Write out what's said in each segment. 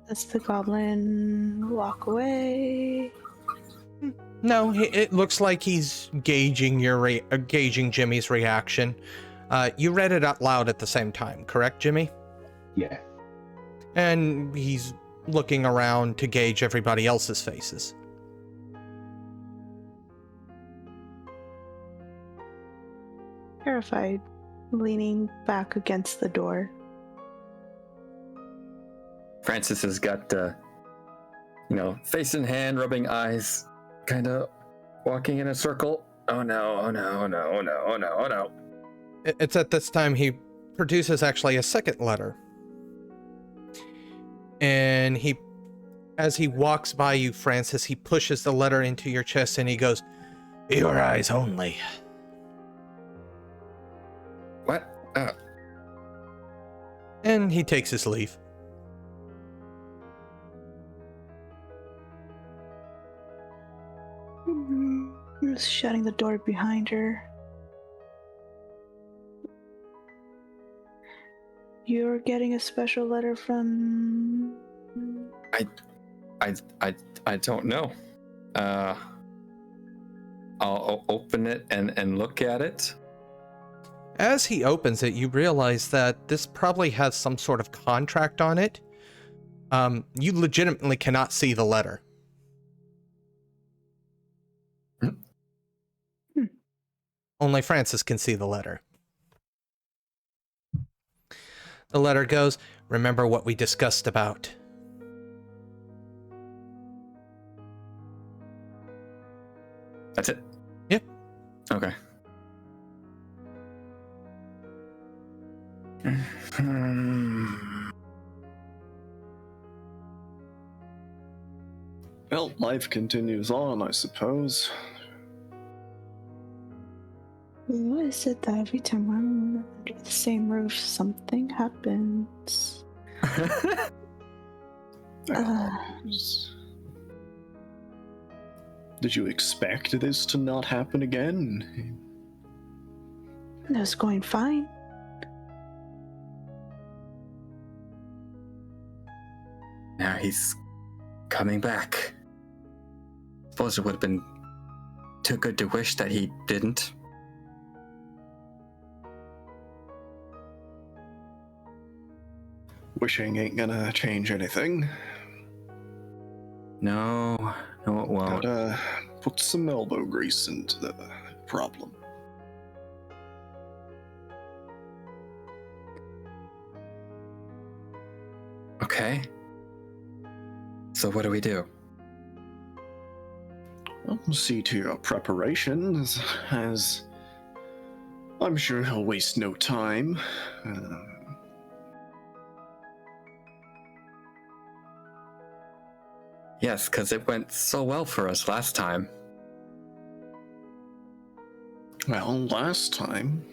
Does the goblin walk away? No, it looks like he's gauging gauging Jimmy's reaction. You read it out loud at the same time, correct, Jimmy? Yeah. And he's looking around to gauge everybody else's faces. Terrified, leaning back against the door. Francis has got, face in hand, rubbing eyes, kind of walking in a circle. Oh no, oh no, oh no, oh no, oh no, oh no. It's at this time he produces actually a second letter. And as he walks by you, Francis, he pushes the letter into your chest and he goes, "Your eyes only." What? And he takes his leave. Just shutting the door behind her. You're getting a special letter from... I don't know. I'll open it and look at it. As he opens it, you realize that this probably has some sort of contract on it. You legitimately cannot see the letter. Only Francis can see the letter. The letter goes, "Remember what we discussed about." That's it? Yep. Okay. Well, life continues on, I suppose. Why is it that every time I'm under the same roof, something happens? Did you expect this to not happen again? It was going fine. Now he's coming back. Suppose it would have been too good to wish that he didn't. Wishing ain't gonna change anything. No, it won't. Gotta put some elbow grease into the problem. Okay. So what do we do? Well, see to your preparations, as I'm sure he'll waste no time. Yes, because it went so well for us last time. Well, last time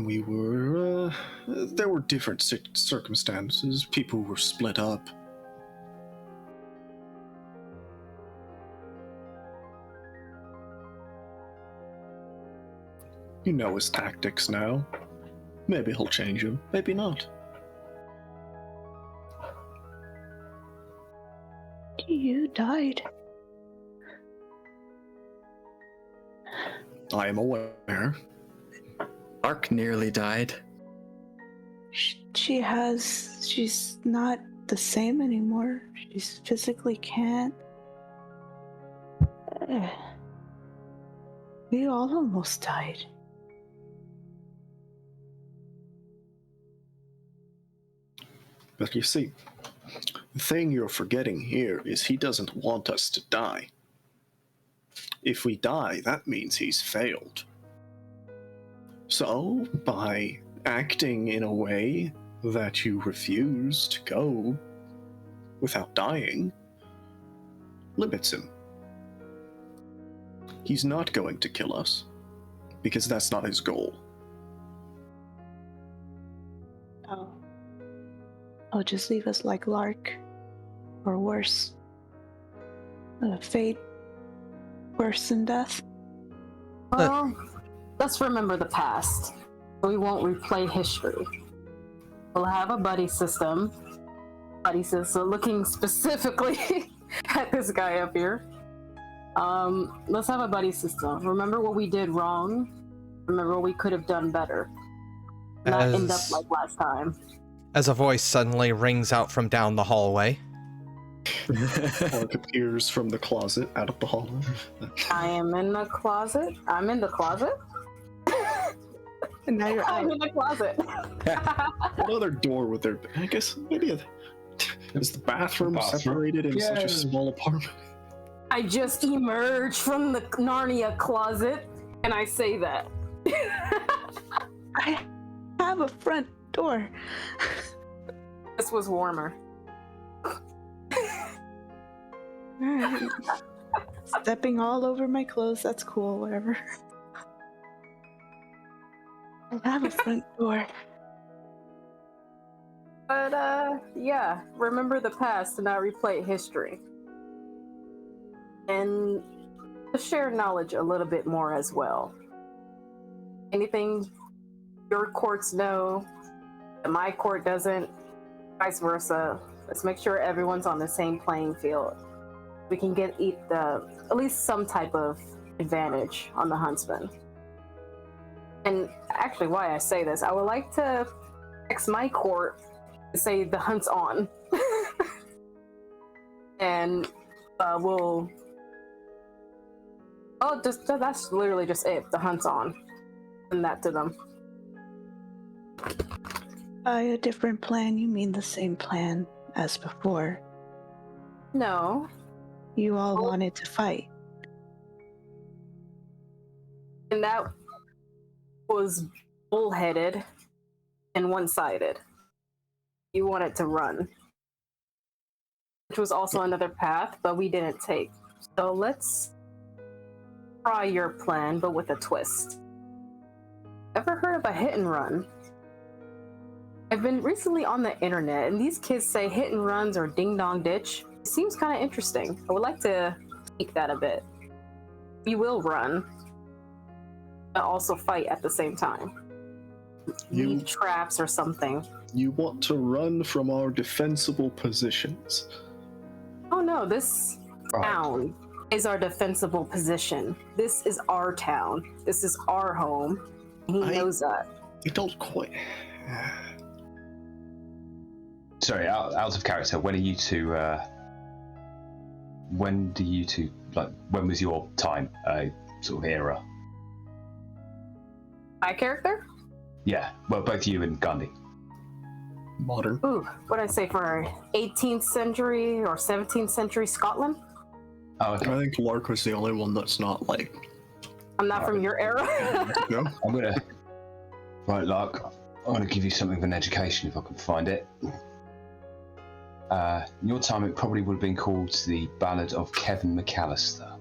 we were, there were different circumstances. People were split up. You know his tactics now. Maybe he'll change them, maybe not. You died. I am aware. Lark nearly died. She's not the same anymore. She physically can't. We all almost died. But you see, the thing you're forgetting here is he doesn't want us to die. If we die, that means he's failed. So, by acting in a way that you refuse to go without dying, limits him. He's not going to kill us, because that's not his goal. Oh, just leave us like Lark, or worse. Fate worse than death. Well, let's remember the past. We won't replay history. We'll have a buddy system. So looking specifically at this guy up here. Let's have a buddy system. Remember what we did wrong. Remember what we could have done better. Not end up like last time. As a voice suddenly rings out from down the hallway. Clark appears from the closet out of the hallway. I am in the closet. I'm in the closet. And now you're I'm out. in the closet. Another door with their. I guess maybe is the bathroom separated in such a small apartment? I just emerged from the Narnia closet, and I say that. I have a front door. This was warmer. Alright. Stepping all over my clothes, that's cool, whatever. I have a front door. But, yeah, remember the past and not replay history. And to share knowledge a little bit more as well. Anything your courts know that my court doesn't, vice versa. Let's make sure everyone's on the same playing field. We can get at least some type of advantage on the Huntsmen. And actually, why I say this, I would like to text my court to say the hunt's on. And we'll... Oh, that's literally just it. The hunt's on. Send that to them. By a different plan, you mean the same plan as before. No. You all wanted to fight. And that was bullheaded and one-sided. You wanted to run. Which was also another path, but we didn't take. So let's try your plan, but with a twist. Ever heard of a hit and run? I've been recently on the internet, and these kids say hit and runs or ding dong ditch. It seems kind of interesting. I would like to tweak that a bit. We will run, but also fight at the same time. Leave traps or something. You want to run from our defensible positions? Oh no, this town is our defensible position. This is our town. This is our home. He knows that. You don't quite... Sorry, out of character, when do you two, when was your time, sort of era? My character? Yeah, well, both you and Gandhi. Modern. Ooh, what did I say for 18th century or 17th century Scotland? Oh, okay. I think Lark was the only one that's not like... I'm not from your era. No? I'm gonna... Right, Lark, I'm gonna give you something of an education if I can find it. In your time, it probably would have been called the Ballad of Kevin McAllister.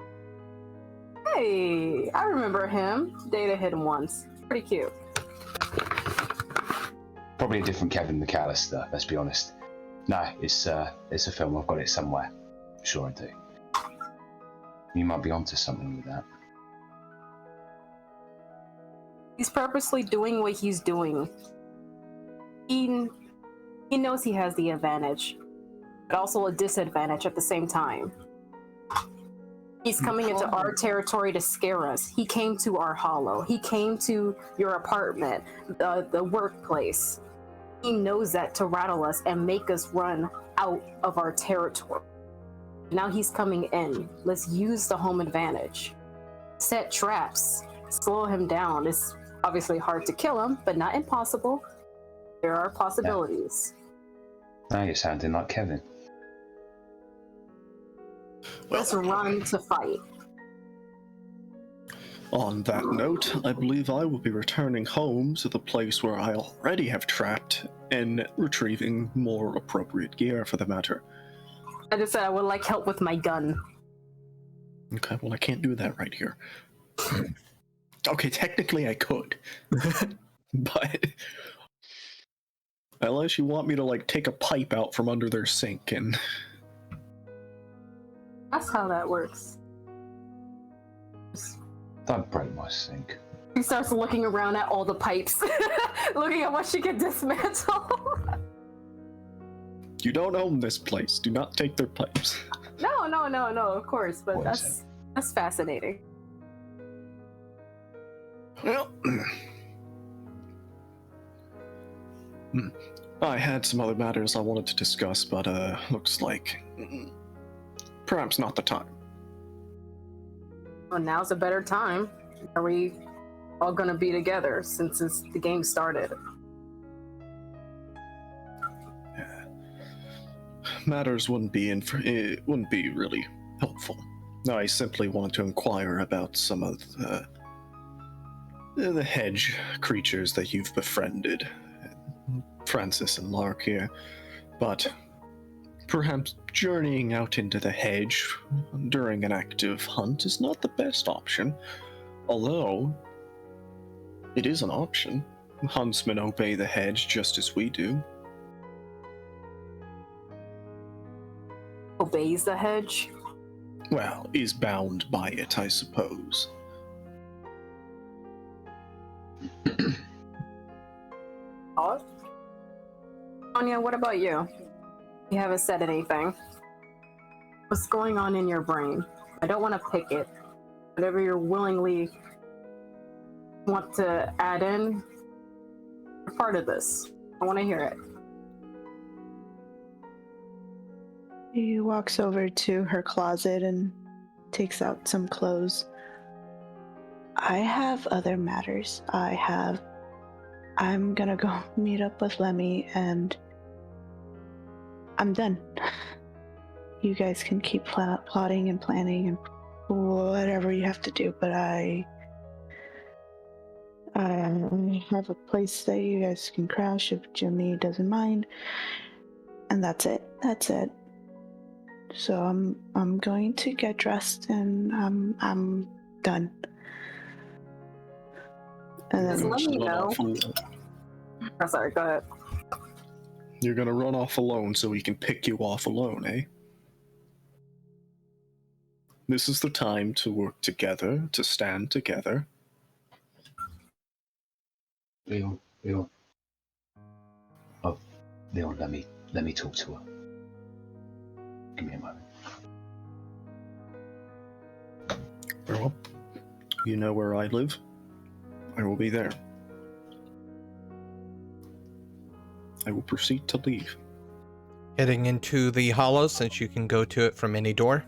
Hey, I remember him. Data hit him once. Pretty cute. Probably a different Kevin McAllister, let's be honest. No, it's a film. I've got it somewhere. I'm sure I do. You might be onto something with that. He's purposely doing what he's doing. He knows he has the advantage, but also a disadvantage at the same time. He's coming into our territory to scare us. He came to our hollow. He came to your apartment, the workplace. He knows that to rattle us and make us run out of our territory. Now he's coming in. Let's use the home advantage. Set traps. Slow him down. It's obviously hard to kill him, but not impossible. There are possibilities. Now you're sounding like Kevin. Let's run to fight. On that note, I believe I will be returning home to the place where I already have trapped and retrieving more appropriate gear for the matter. I just said I would like help with my gun. Okay, well I can't do that right here. Okay, technically I could. But... unless you want me to, like, take a pipe out from under their sink and... That's how that works. Don't break my sink. She starts looking around at all the pipes, looking at what she can dismantle. You don't own this place. Do not take their pipes. No, of course, but What is that's fascinating. Well, I had some other matters I wanted to discuss, but looks like perhaps not the time. Well, now's a better time. Are we all gonna be together since the game started? Matters wouldn't be it wouldn't be really helpful. I simply wanted to inquire about some of the hedge creatures that you've befriended, Francis and Lark here, but perhaps journeying out into the hedge during an active hunt is not the best option, although it is an option. Huntsmen obey the hedge just as we do. Obeys the hedge? Well, is bound by it, I suppose. Odd. Sonya, what about you? You haven't said anything. What's going on in your brain? I don't want to pick it. Whatever you're willingly want to add in, you're part of this. I want to hear it. He walks over to her closet and takes out some clothes. I have other matters. I'm gonna go meet up with Lemmy and I'm done. You guys can keep plotting and planning and whatever you have to do, but I have a place that you guys can crash if Jimmy doesn't mind. And that's it. So I'm going to get dressed and I'm done. And Just then let me know. Oh, sorry, go ahead. You're gonna run off alone so he can pick you off alone, eh? This is the time to work together, to stand together. Leon. Oh, Leon, let me talk to her. Give me a moment. Very well. You know where I live. I will be there. I will proceed to leave. Heading into the hollow, since you can go to it from any door.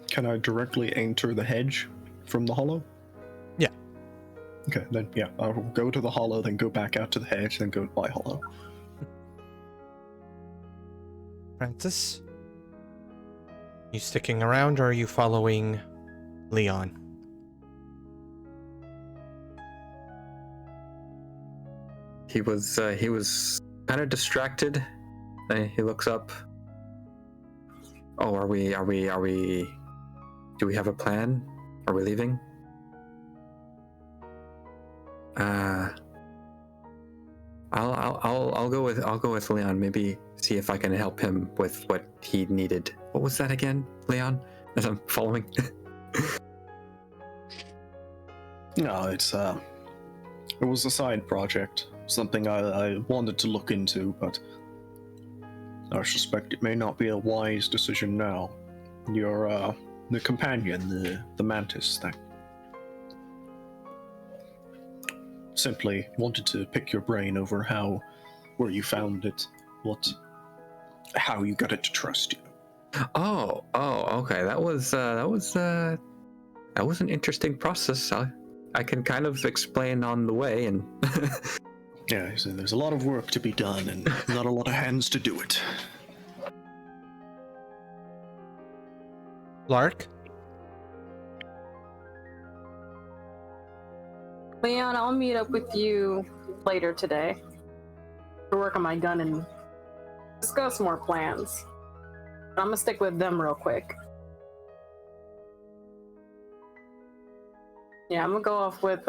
Can I directly enter the hedge from the hollow? Yeah. Okay, then yeah, I will go to the hollow, then go back out to the hedge, then go to my hollow. Francis? You sticking around or are you following Leon? He was kind of distracted. He looks up. Oh, are we? Do we have a plan? Are we leaving? I'll go with Leon. Maybe see if I can help him with what he needed. What was that again, Leon? As I'm following. No, it was a side project. Something I wanted to look into, but I suspect it may not be a wise decision now. You're the companion, the mantis thing. Simply wanted to pick your brain over where you found it, how you got it to trust you. Oh, okay. That was an interesting process. I can kind of explain on the way, and Yeah, so there's a lot of work to be done, and not a lot of hands to do it. Lark? Leon, I'll meet up with you later today to work on my gun and discuss more plans. I'm gonna stick with them real quick. Yeah, I'm gonna go off with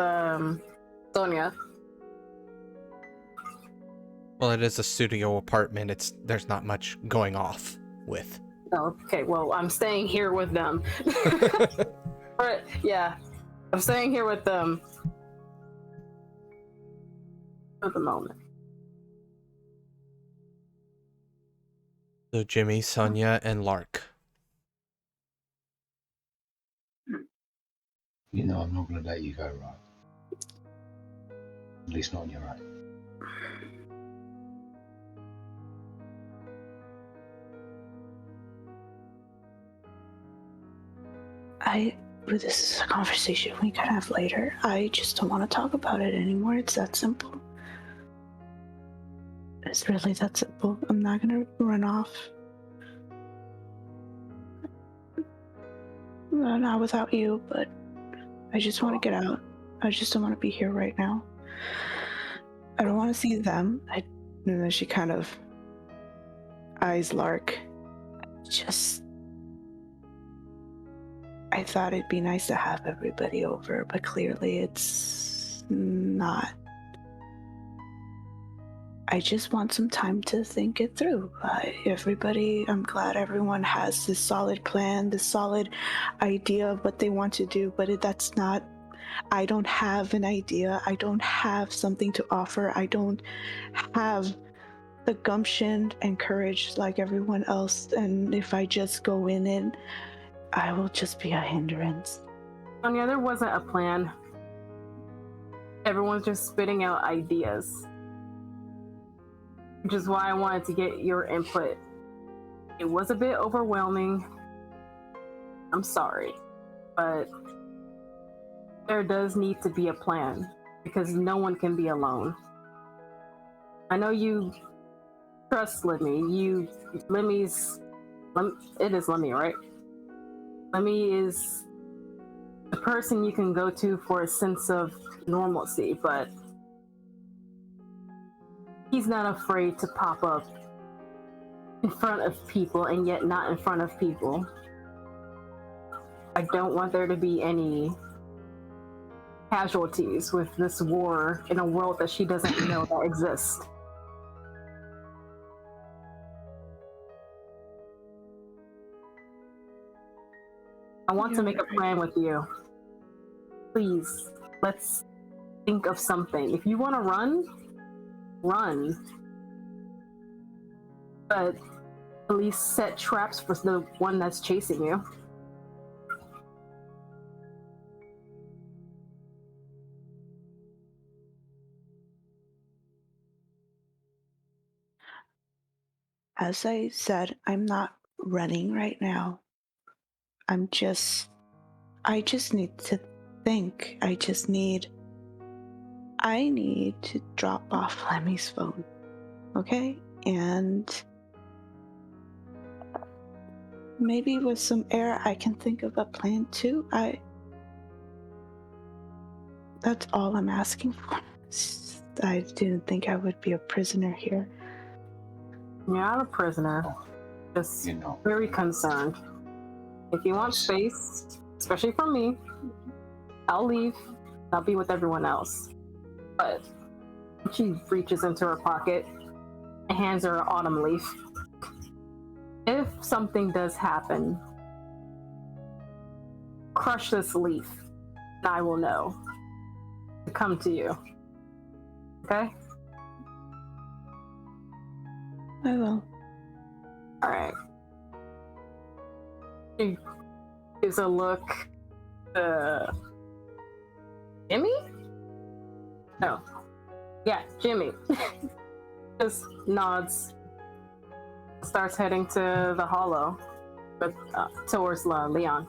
Sonya. Well, it is a studio apartment. There's not much going off with. Oh, okay, well, I'm staying here with them. But yeah, I'm staying here with them for the moment. So Jimmy, Sonya, and Lark. You know I'm not going to let you go, right? At least not on your own. This is a conversation we can have later. I just don't want to talk about it anymore. It's that simple. It's really that simple. I'm not gonna run off. Not without you, but I just want to get out. I just don't want to be here right now. I don't want to see them. And then she kind of eyes Lark. I thought it'd be nice to have everybody over, but clearly it's not. I just want some time to think it through. I'm glad everyone has this solid plan, this solid idea of what they want to do, but that's not, I don't have an idea. I don't have something to offer. I don't have the gumption and courage like everyone else. And if I just go in it, I will just be a hindrance. Sonya, there wasn't a plan. Everyone's just spitting out ideas. Which is why I wanted to get your input. It was a bit overwhelming. I'm sorry. But there does need to be a plan. Because no one can be alone. I know you trust Lemmy. It is Lemmy, right? Lemmy is the person you can go to for a sense of normalcy, but he's not afraid to pop up in front of people and yet not in front of people. I don't want there to be any casualties with this war in a world that she doesn't know that exists. I want to make a plan with you. Please, let's think of something. If you want to run. But at least set traps for the one that's chasing you. As I said, I'm not running right now. I just need to think. I need to drop off Lemmy's phone. Okay? And maybe with some air I can think of a plan too. That's all I'm asking for. I didn't think I would be a prisoner here. You're not a prisoner. Just very concerned. If you want space, especially from me, I'll leave. I'll be with everyone else. But she reaches into her pocket and hands her an autumn leaf. If something does happen, crush this leaf, and I will know to come to you. Okay? I will. Alright. She gives a look to Jimmy? No. Yeah, Jimmy. Just nods. Starts heading to the hollow, but towards Leon.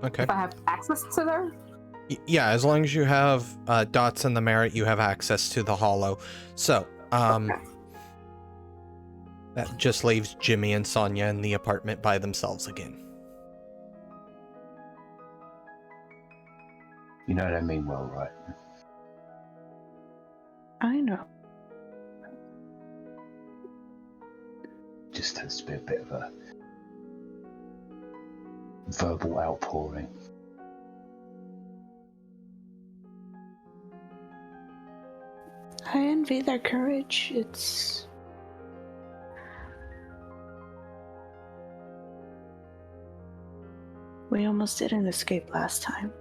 Okay. If I have access to there? Yeah, as long as you have dots in the merit, you have access to the hollow. So, Okay. that just leaves Jimmy and Sonya in the apartment by themselves again. You know they mean well, right? I know. Just tends to be a bit of a verbal outpouring. I envy their courage. We almost didn't escape last time.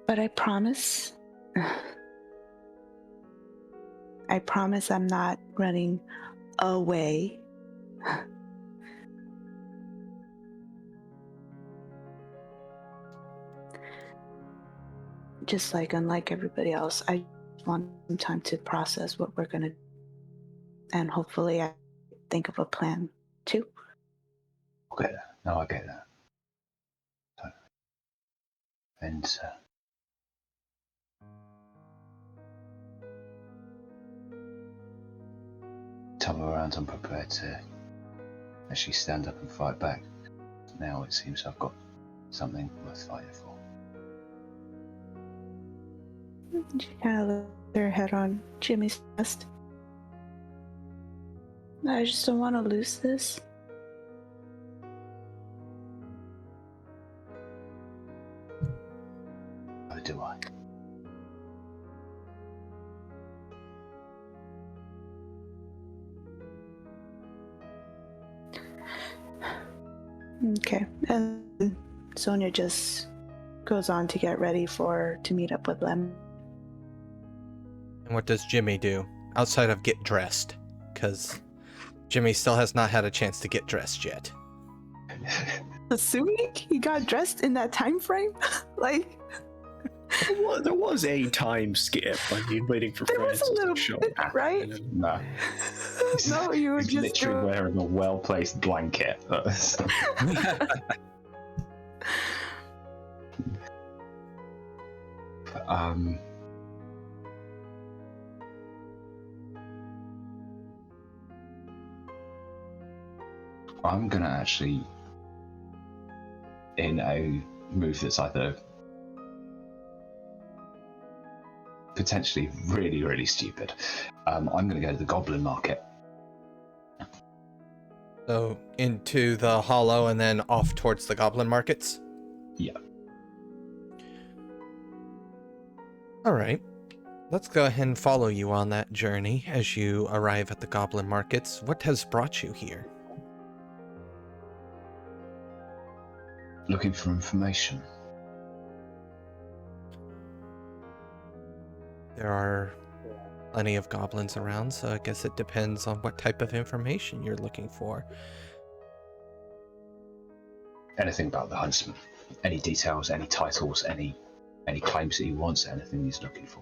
But I promise. I promise I'm not running away. Just like unlike everybody else, I want some time to process what we're gonna, and hopefully I think of a plan too. Okay, no, I get that. And time around, I'm prepared to actually stand up and fight back. Now it seems I've got something worth fighting for. She kind of laid her head on Jimmy's chest. I just don't want to lose this. Oh, do I? Okay. And Sonya just goes on to get ready to meet up with Lemmy. And what does Jimmy do outside of get dressed? Because Jimmy still has not had a chance to get dressed yet. Assuming he got dressed in that time frame? Like, Well, there was a time skip. I mean, waiting for there was Francis a little to show bit, up. right? No. No, you were He's just literally wearing a well-placed blanket. I'm gonna actually, in a move that's either potentially really, really stupid, I'm gonna go to the Goblin Market. So into the hollow and then off towards the goblin markets? Yeah. Alright. Let's go ahead and follow you on that journey as you arrive at the goblin markets. What has brought you here? Looking for information. There are plenty of goblins around, so I guess it depends on what type of information you're looking for. Anything about the Huntsmen. Any details, any titles, any claims that he wants, anything he's looking for.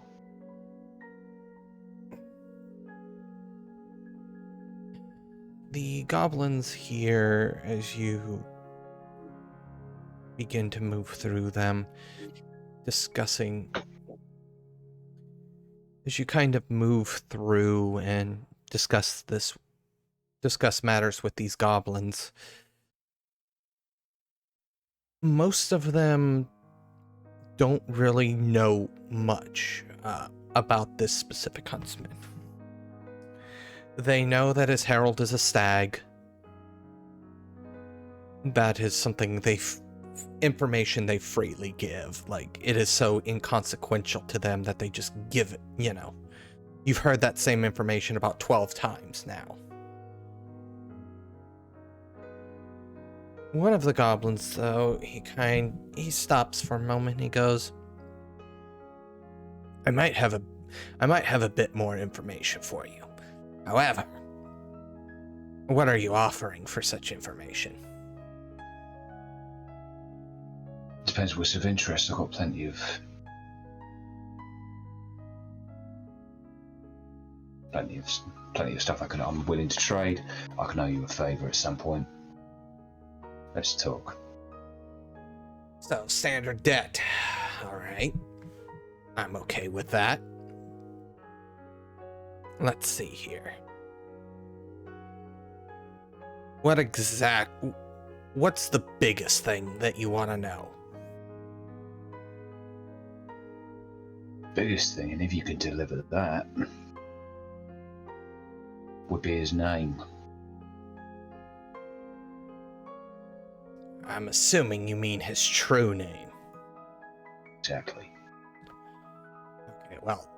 The goblins here, as you begin to move through them, discussing, as you kind of move through and discuss matters with these goblins, most of them don't really know much about this specific huntsman. They know that his herald is a stag. That is something information they freely give. Like, it is so inconsequential to them that they just give it, you know. You've heard that same information about 12 times now. One of the goblins, though, he stops for a moment. He goes, I might have a bit more information for you. However, what are you offering for such information? Depends what's of interest. I've got plenty of stuff I'm willing to trade. I can owe you a favor at some point. Let's talk. So, standard debt. Alright. I'm okay with that. Let's see here. What's the biggest thing that you want to know? Biggest thing, and if you could deliver that, would be his name. I'm assuming you mean his true name. Exactly. Okay, well,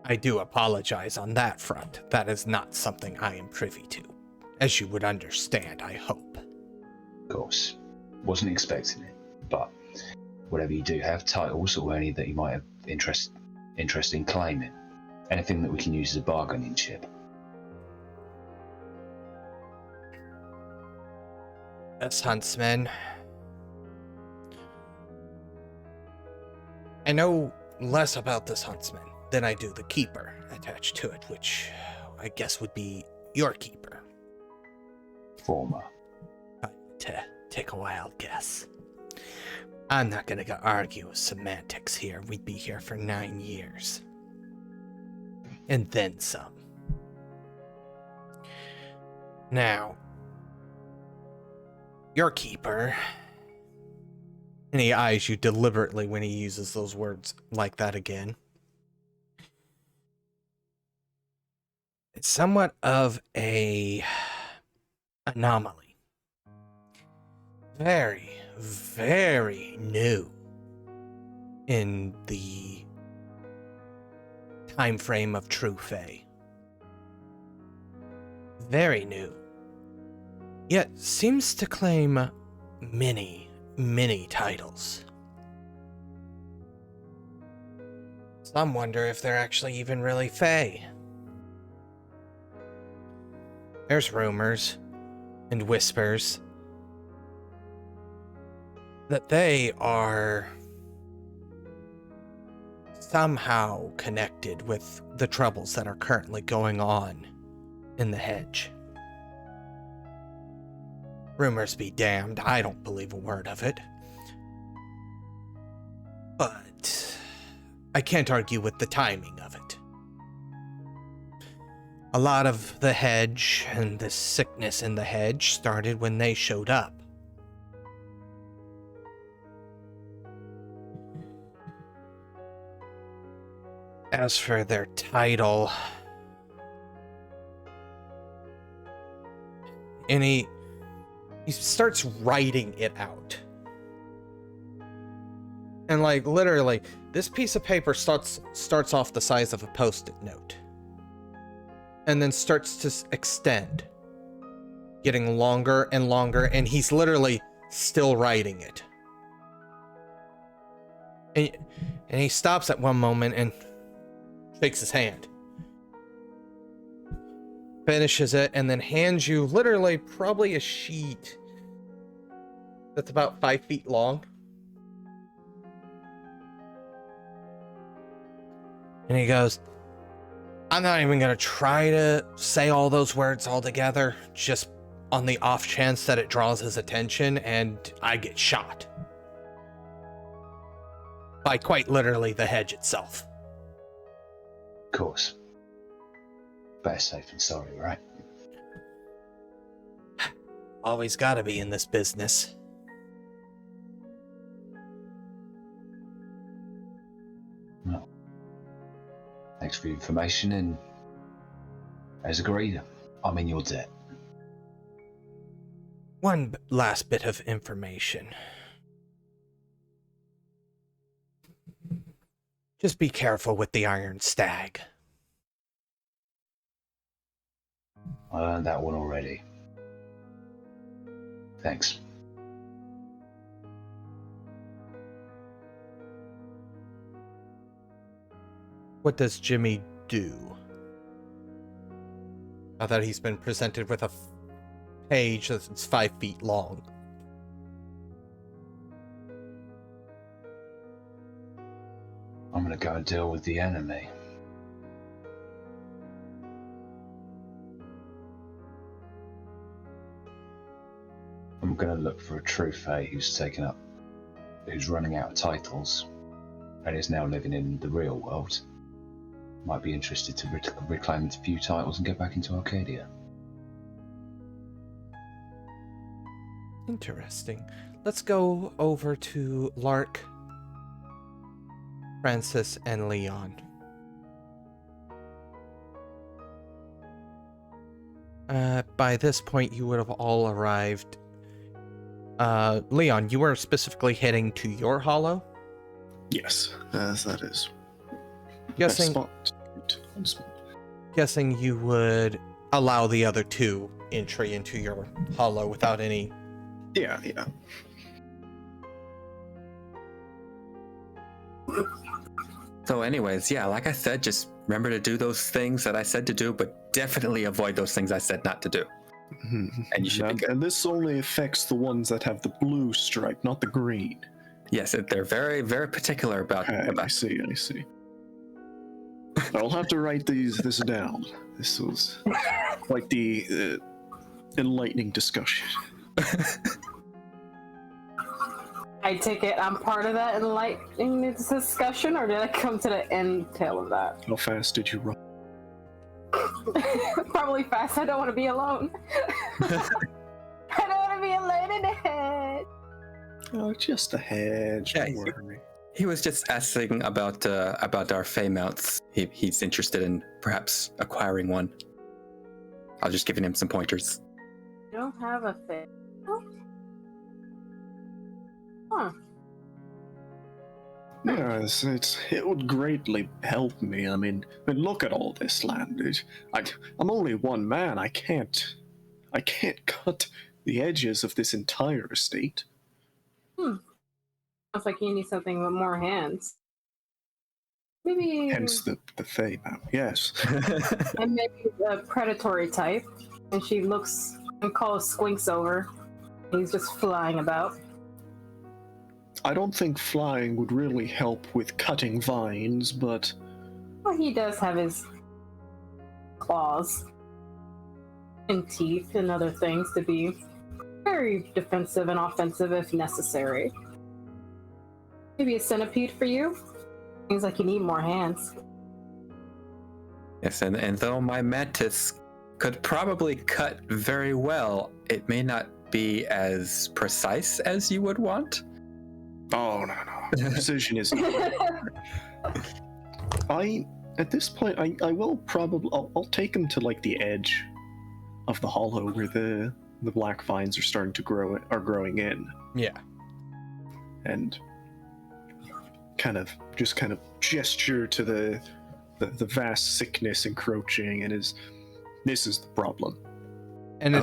I do apologize on that front. That is not something I am privy to. As you would understand, I hope. Of course. Wasn't expecting it, but whatever you do have, titles or any that you might have interest in claiming. Anything that we can use as a bargaining chip. As Huntsmen, I know less about this Huntsman than I do the Keeper attached to it, which I guess would be your Keeper. Former. To take a wild guess. I'm not gonna go argue with semantics here. We'd be here for 9 years. And then some. Now, your Keeper, and he eyes you deliberately when he uses those words like that again. It's somewhat of a anomaly. Very, very new in the time frame of True Fae. Very new. Yet seems to claim many, many titles. Some wonder if they're actually even really Fae. There's rumors and whispers that they are somehow connected with the troubles that are currently going on in the Hedge. Rumors be damned, I don't believe a word of it. But I can't argue with the timing of it. A lot of the Hedge and the sickness in the Hedge started when they showed up. As for their title, and he starts writing it out. And like literally, this piece of paper starts off the size of a Post-it note. And then starts to extend. Getting longer and longer, and he's literally still writing it. And he stops at one moment and shakes his hand. Finishes it, and then hands you literally probably a sheet that's about 5 feet long. And he goes, I'm not even going to try to say all those words all together, just on the off chance that it draws his attention and I get shot. By quite literally the Hedge itself. Of course. Better safe than sorry, right? Always gotta be in this business. Well, thanks for the information, and as agreed, I'm in your debt. One last bit of information. Just be careful with the Iron Stag. I learned that one already. Thanks. What does Jimmy do? Now that he's been presented with a page that's 5 feet long. I'm gonna go and deal with the enemy. I'm gonna look for a true Fae who's running out of titles, and is now living in the real world. Might be interested to reclaim a few titles and get back into Arcadia. Interesting. Let's go over to Lark, Francis, and Leon. By this point, you would have all arrived. Leon, you were specifically heading to your hollow? Yes, as that is. Guessing you would allow the other two entry into your hollow without any... Yeah. So anyways, yeah, like I said, just remember to do those things that I said to do, but definitely avoid those things I said not to do. And you should be good. And this only affects the ones that have the blue stripe, not the green. Yes, they're very, very particular about. I see. I'll have to write this down. This was like the enlightening discussion. I take it I'm part of that enlightening discussion, or did I come to the end tail of that? How fast did you run? Probably fast. I don't want to be alone. I don't want to be alone in the hedge. Oh, just a hedge. Yeah, Don't worry. He was just asking about our Fey mounts. He's interested in perhaps acquiring one. I was just giving him some pointers. You don't have a thing. Huh. Yes, it would greatly help me. I mean, look at all this land. I'm only one man. I can't cut the edges of this entire estate. Sounds like you need something with more hands. Maybe. Hence the Fey mount. Yes. And maybe the predatory type. And she looks and calls Squinks over. He's just flying about. I don't think flying would really help with cutting vines, but Well, he does have his claws and teeth and other things to be very defensive and offensive if necessary. Maybe a centipede for you? Seems like you need more hands. Yes, and though my mantis could probably cut very well, it may not be as precise as you would want. oh no. Precision is at this point I will probably I'll take him to like the edge of the hollow where the black vines are starting to growing in. Yeah. And kind of gesture to the vast sickness encroaching, and this is the problem. And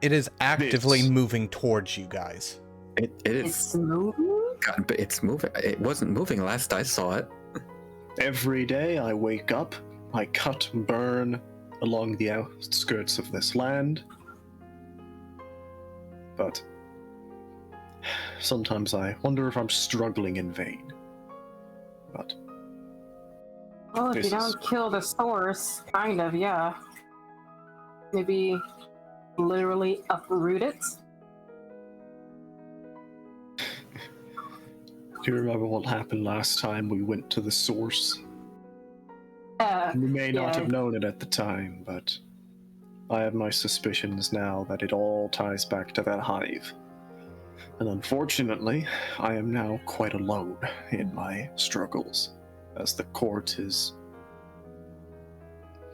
it is actively moving towards you guys. It is. It's moving? God, but it's moving. It wasn't moving last I saw it. Every day I wake up, I cut and burn along the outskirts of this land. But sometimes I wonder if I'm struggling in vain. But Well, if this you don't kill the source, kind of, yeah. Maybe literally uproot it. do you remember what happened last time we went to the source? We may not have known it at the time, but I have my suspicions now that it all ties back to that hive. And unfortunately, I am now quite alone in my struggles, as the court is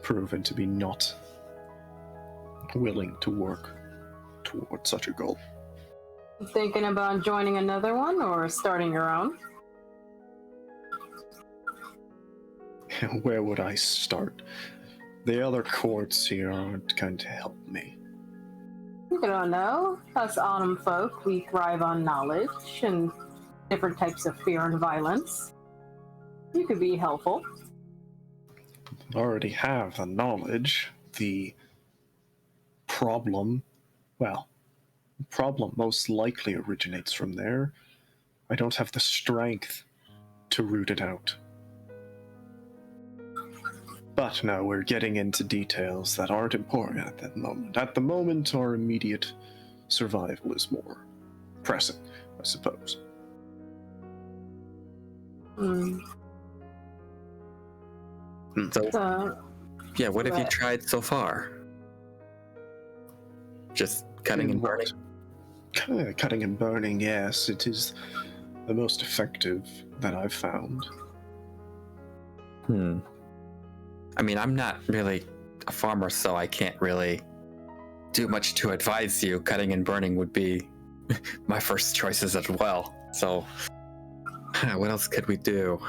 proven to be not willing to work toward such a goal. Thinking about joining another one or starting your own? Where would I start? The other courts here aren't going to help me. You don't know. Us autumn folk, we thrive on knowledge and different types of fear and violence. You could be helpful. I already have the knowledge. The problem most likely originates from there. I don't have the strength to root it out. But now we're getting into details that aren't important at that moment. At the moment, our immediate survival is more pressing, I suppose. So, Yeah, what have you tried so far? Just cutting and burning? Cutting and burning, yes. It is the most effective that I've found. I mean, I'm not really a farmer, so I can't really do much to advise you. Cutting and burning would be my first choices as well. So, what else could we do?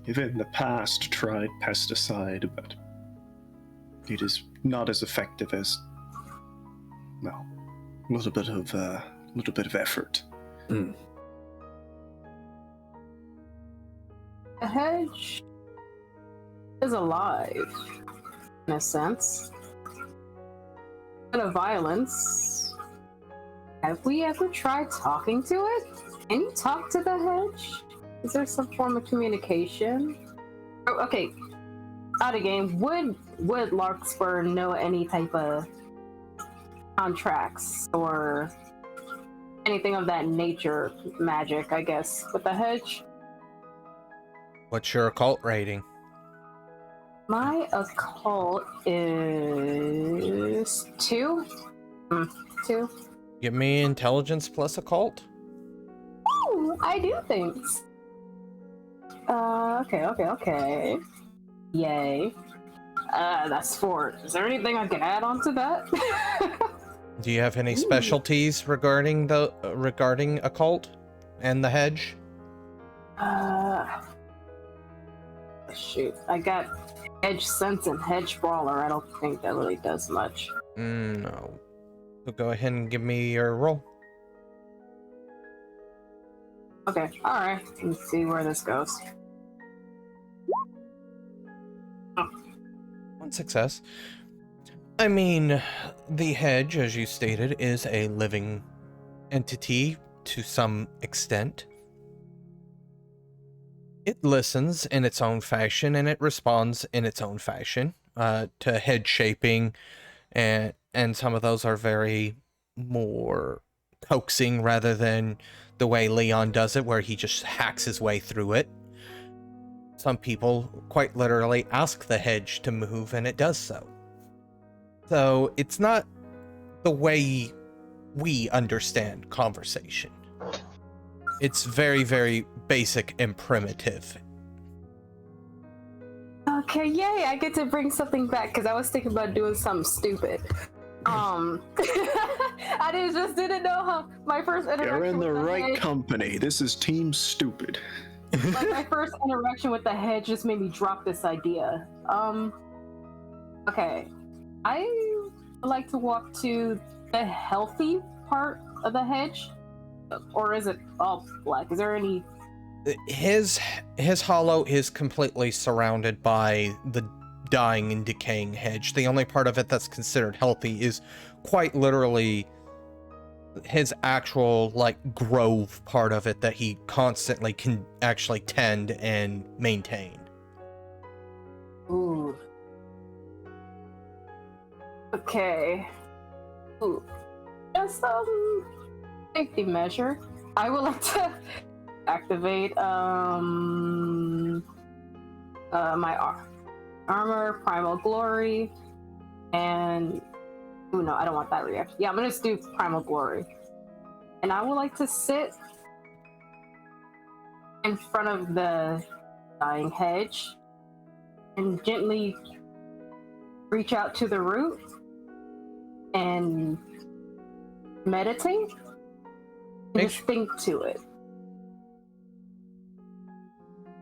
We've in the past tried pesticide, but it is not as effective as, well, a little bit of effort. The hedge is alive, in a sense. Bit of violence. Have we ever tried talking to it? Can you talk to the hedge? Is there some form of communication? Oh, okay. Out of game. Would Larkspur know any type of contracts or anything of that nature? Magic, I guess, with the hedge? What's your occult rating? My occult is 2. 2. Give me intelligence plus occult. Ooh, I do things. Okay. Yay. That's 4. Is there anything I can add on to that? Do you have any specialties regarding occult and the hedge? Shoot. I got Hedge Sense and Hedge Brawler. I don't think that really does much. No. So go ahead and give me your roll. Okay, alright. Let's see where this goes. One success. I mean, the hedge, as you stated, is a living entity to some extent. It listens in its own fashion, and it responds in its own fashion to head shaping, and some of those are very more coaxing rather than the way Leon does it, where he just hacks his way through it. Some people quite literally ask the hedge to move, and it does so. So it's not the way we understand conversation. It's very, very basic and primitive. Okay, yay! I get to bring something back because I was thinking about doing something stupid. I didn't know how my first interaction. You're in the with right hedge, company. This is Team Stupid. like my first interaction with the hedge just made me drop this idea. Okay, I would like to walk to the healthy part of the hedge, or is it all black? Is there any? His hollow is completely surrounded by the dying and decaying hedge. The only part of it that's considered healthy is quite literally his actual, like, grove part of it that he constantly can actually tend and maintain. Ooh. Okay. Ooh. Just safety measure. I would like to activate my armor, primal glory, and ooh, no, I don't want that reaction. Yeah, I'm gonna just do primal glory, and I would like to sit in front of the dying hedge and gently reach out to the root and meditate and just think to it.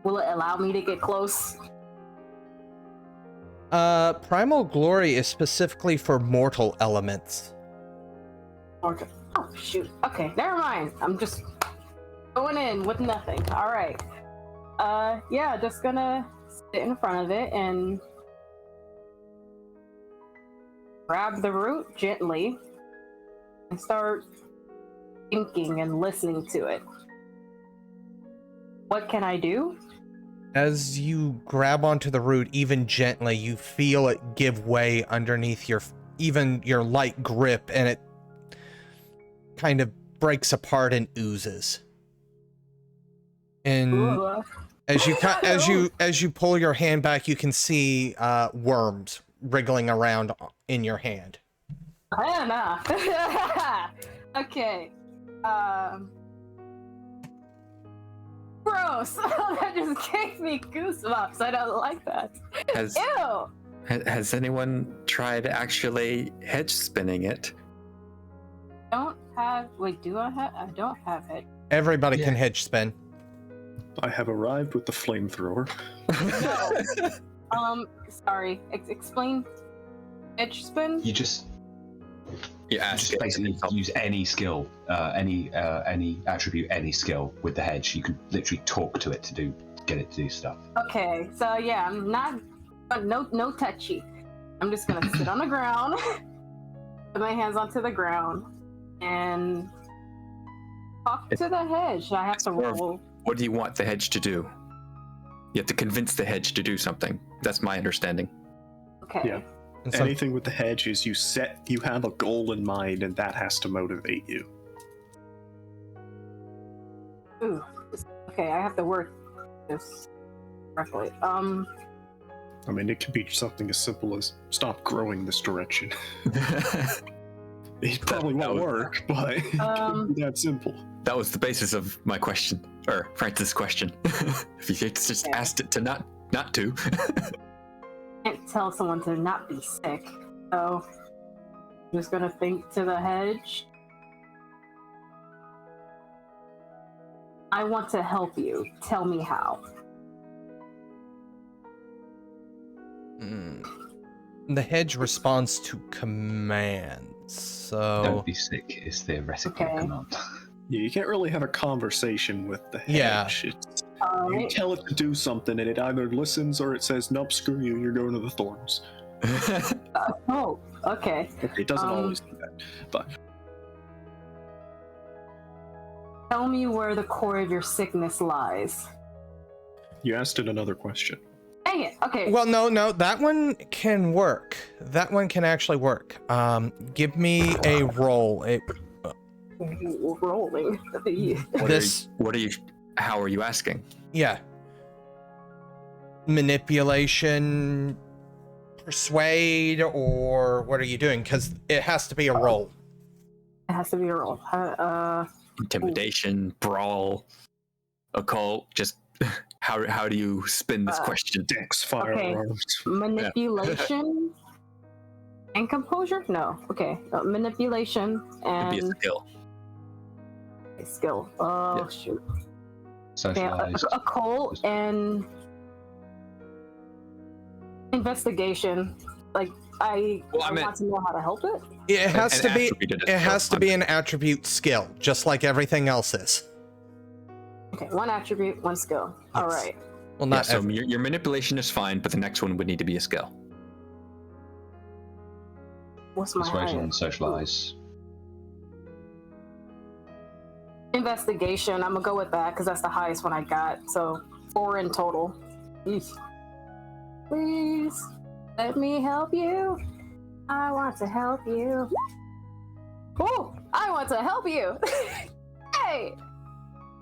Will it allow me to get close? Primal glory is specifically for mortal elements. Okay. Oh shoot. Okay, never mind. I'm just going in with nothing. All right. Yeah, just gonna sit in front of it and grab the root gently and start thinking and listening to it. What can I do? As you grab onto the root, even gently, you feel it give way underneath your light grip, and it kind of breaks apart and oozes. And Ooh. as you pull your hand back, you can see worms wriggling around in your hand. Nah. Okay. Gross. That just gave me goosebumps. I don't like that. Ew. Has anyone tried actually hedge spinning it? Do I don't have hedge. Everybody can hedge spin. I have arrived with the flamethrower. No. Sorry. Explain hedge spin? You just ask it. basically use any skill, any attribute, any skill with the hedge. You can literally talk to it to do get it to do stuff. Okay, so yeah, I'm not no touchy. I'm just gonna sit on the ground, put my hands onto the ground, and talk to the hedge. I have to roll. What do you want the hedge to do? You have to convince the hedge to do something. That's my understanding. Okay. Yeah. And so, Anything with the hedge is you have a goal in mind, and that has to motivate you. Ooh. Okay, I have to work this correctly. I mean, it could be something as simple as stop growing this direction. It probably won't work, but it could be that simple. That was the basis of my question, or Francis' question. If you just asked it to not to. Can't tell someone to not be sick, so I'm just gonna think to the hedge. I want to help you. Tell me how. The hedge responds to commands. So Don't be sick is theoretically Okay. a command. Yeah, you can't really have a conversation with the hedge. Yeah. It's, you Alright. tell it to do something, and it either listens or it says, "Nope, screw you. You're going to the thorns." Oh, okay. It doesn't always do that, but Tell me where the core of your sickness lies. you asked it another question. Dang it. Okay. well, no, that one can work. That one can actually work. Give me a roll. Rolling. How are you asking? Yeah. Manipulation, persuade, or what are you doing? Because it has to be a roll. It has to be a roll. Intimidation, brawl, occult, just how do you spin this question? Dex firearms. Manipulation and composure? No. Okay. Manipulation It'd be a and skill. skill. Oh, Yeah. shoot. Yeah, Socialized. occult and investigation. Like, I want to know how to help it. It has to be. attributed It skill. has to be an attribute skill, just like everything else is. Okay, one attribute, one skill. All Yes. right. Well, Yeah, not so your manipulation is fine, but the next one would need to be a skill. What's my Persuasion highest? and socialize. Investigation. I'm gonna go with that because that's the highest one I got. So 4 in total. Eesh. Please let me help you. I want to help you. Oh, I want to help you. Hey.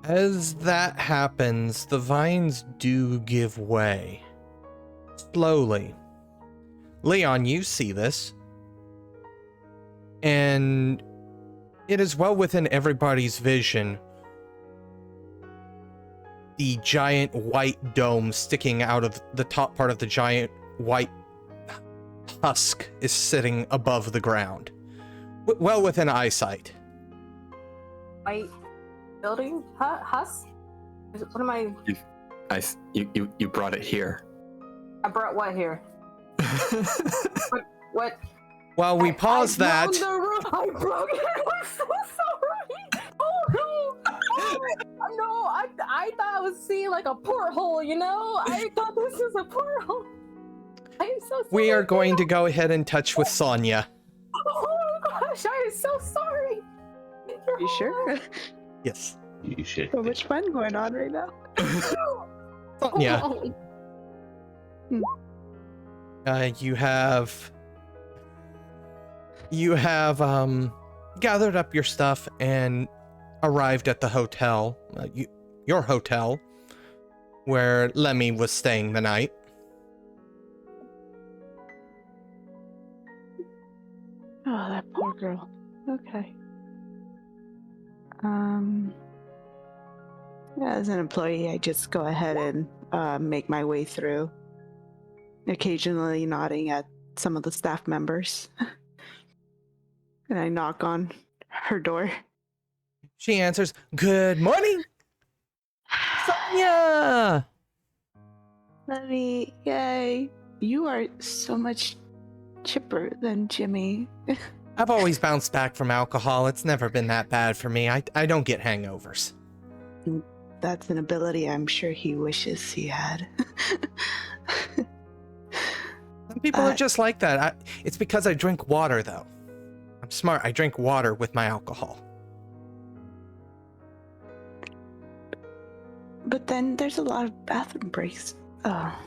As that happens, the vines do give way. Slowly. Leon, you see this. And it is well within everybody's vision. The giant white dome sticking out of the top part of the giant white husk is sitting above the ground. Well within eyesight. White building? Husk? What am I? You brought it here. I brought what here? What? While we pause that, I broke it. I'm so sorry. Oh no! Oh, no! I thought I was seeing like a porthole. You know? I thought this was a porthole. I am so sorry. we are going to go ahead and touch with Sonya. Oh gosh! I am so sorry. You sure? Yes. You should. So much fun going on right now. Sonya, Oh, you have gathered up your stuff and arrived at the hotel, your hotel, where Lemmy was staying the night. Oh, that poor girl. Okay. As an employee, I just go ahead and make my way through, occasionally nodding at some of the staff members. And I knock on her door. She answers, "Good morning, Sonya." Lemmy, yay. You are so much chipper than Jimmy. I've always bounced back from alcohol. It's never been that bad for me. I don't get hangovers. that's an ability I'm sure he wishes he had. Some people are just like that. It's because I drink water, though. I'm smart. I drink water with my alcohol. But then there's a lot of bathroom breaks. Oh.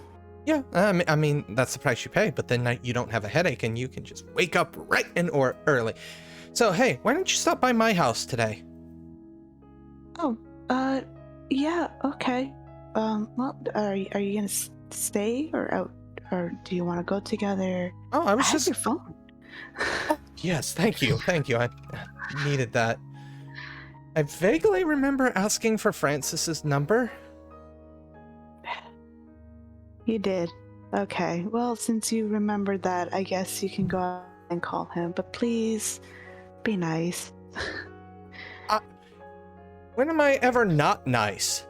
Yeah, I mean, that's the price you pay, but then you don't have a headache and you can just wake up right or early. So, hey, why don't you stop by my house today? Oh, yeah, okay. Well, are you gonna stay or out, or do you want to go together? Oh, I was have just... your phone. Yes, thank you. I needed that. I vaguely remember asking for Francis's number. You did. Okay, well, since you remembered that, I guess you can go out and call him, but please, be nice. When am I ever not nice?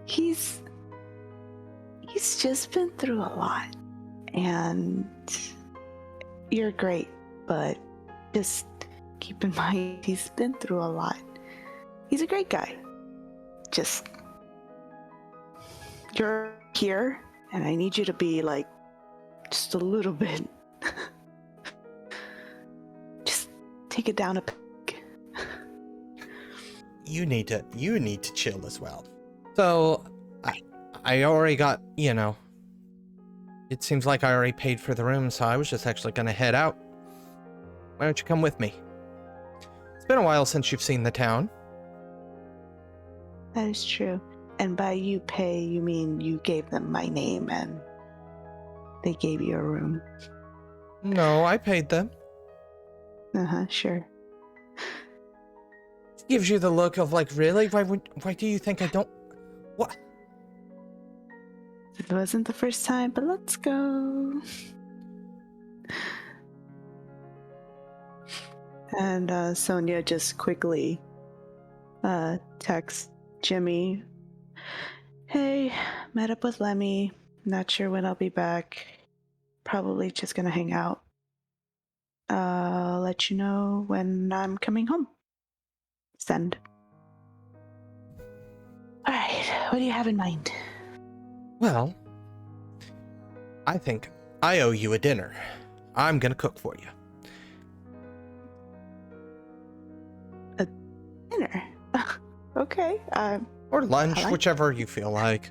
He's just been through a lot, and you're great, but just keep in mind he's been through a lot. He's a great guy. Just, you're here, and I need you to be like just a little bit. Just take it down a peg. You need to chill as well. So, I already got, it seems like I already paid for the room, so I was just actually gonna head out. Why don't you come with me? It's been a while since you've seen the town. That is true. And by you pay, you mean you gave them my name and they gave you a room. No, I paid them. Sure. It gives you the look of like, really? Why do you think I don't... What? It wasn't the first time, but let's go. And Sonya just quickly texts Jimmy, "Hey, met up with Lemmy. Not sure when I'll be back. Probably just gonna hang out. I'll let you know when I'm coming home. Send." Alright, what do you have in mind? Well, I think I owe you a dinner. I'm gonna cook for you. A dinner? Okay. Or lunch, whichever you feel like.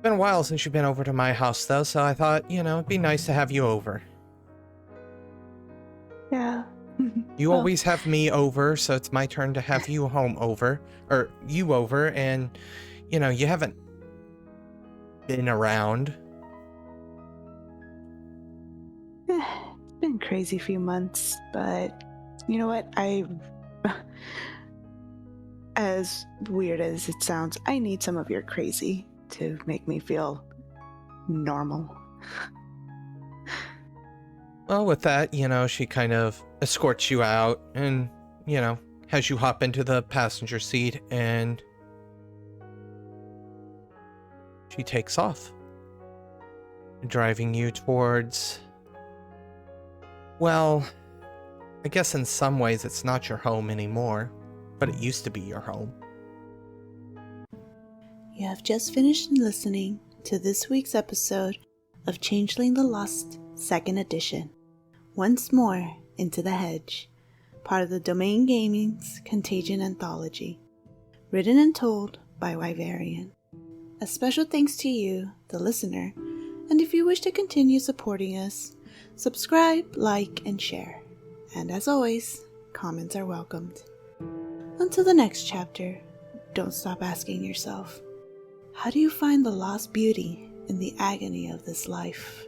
Been a while since you've been over to my house, though, so I thought, it'd be nice to have you over. Yeah. You always have me over, so it's my turn to have you over, and, you haven't been around. It's been a crazy few months, but you know what? As weird as it sounds, I need some of your crazy to make me feel normal. Well, with that, she kind of escorts you out and, has you hop into the passenger seat and she takes off, driving you towards, well, I guess in some ways it's not your home anymore, but it used to be your home. You have just finished listening to this week's episode of Changeling the Lost 2nd Edition. Once more into the Hedge, part of the Domain Gaming's Contagion Anthology, written and told by Wyverian. A special thanks to you, the listener, and if you wish to continue supporting us, subscribe, like, and share. And as always, comments are welcomed. Until the next chapter, don't stop asking yourself, how do you find the lost beauty in the agony of this life?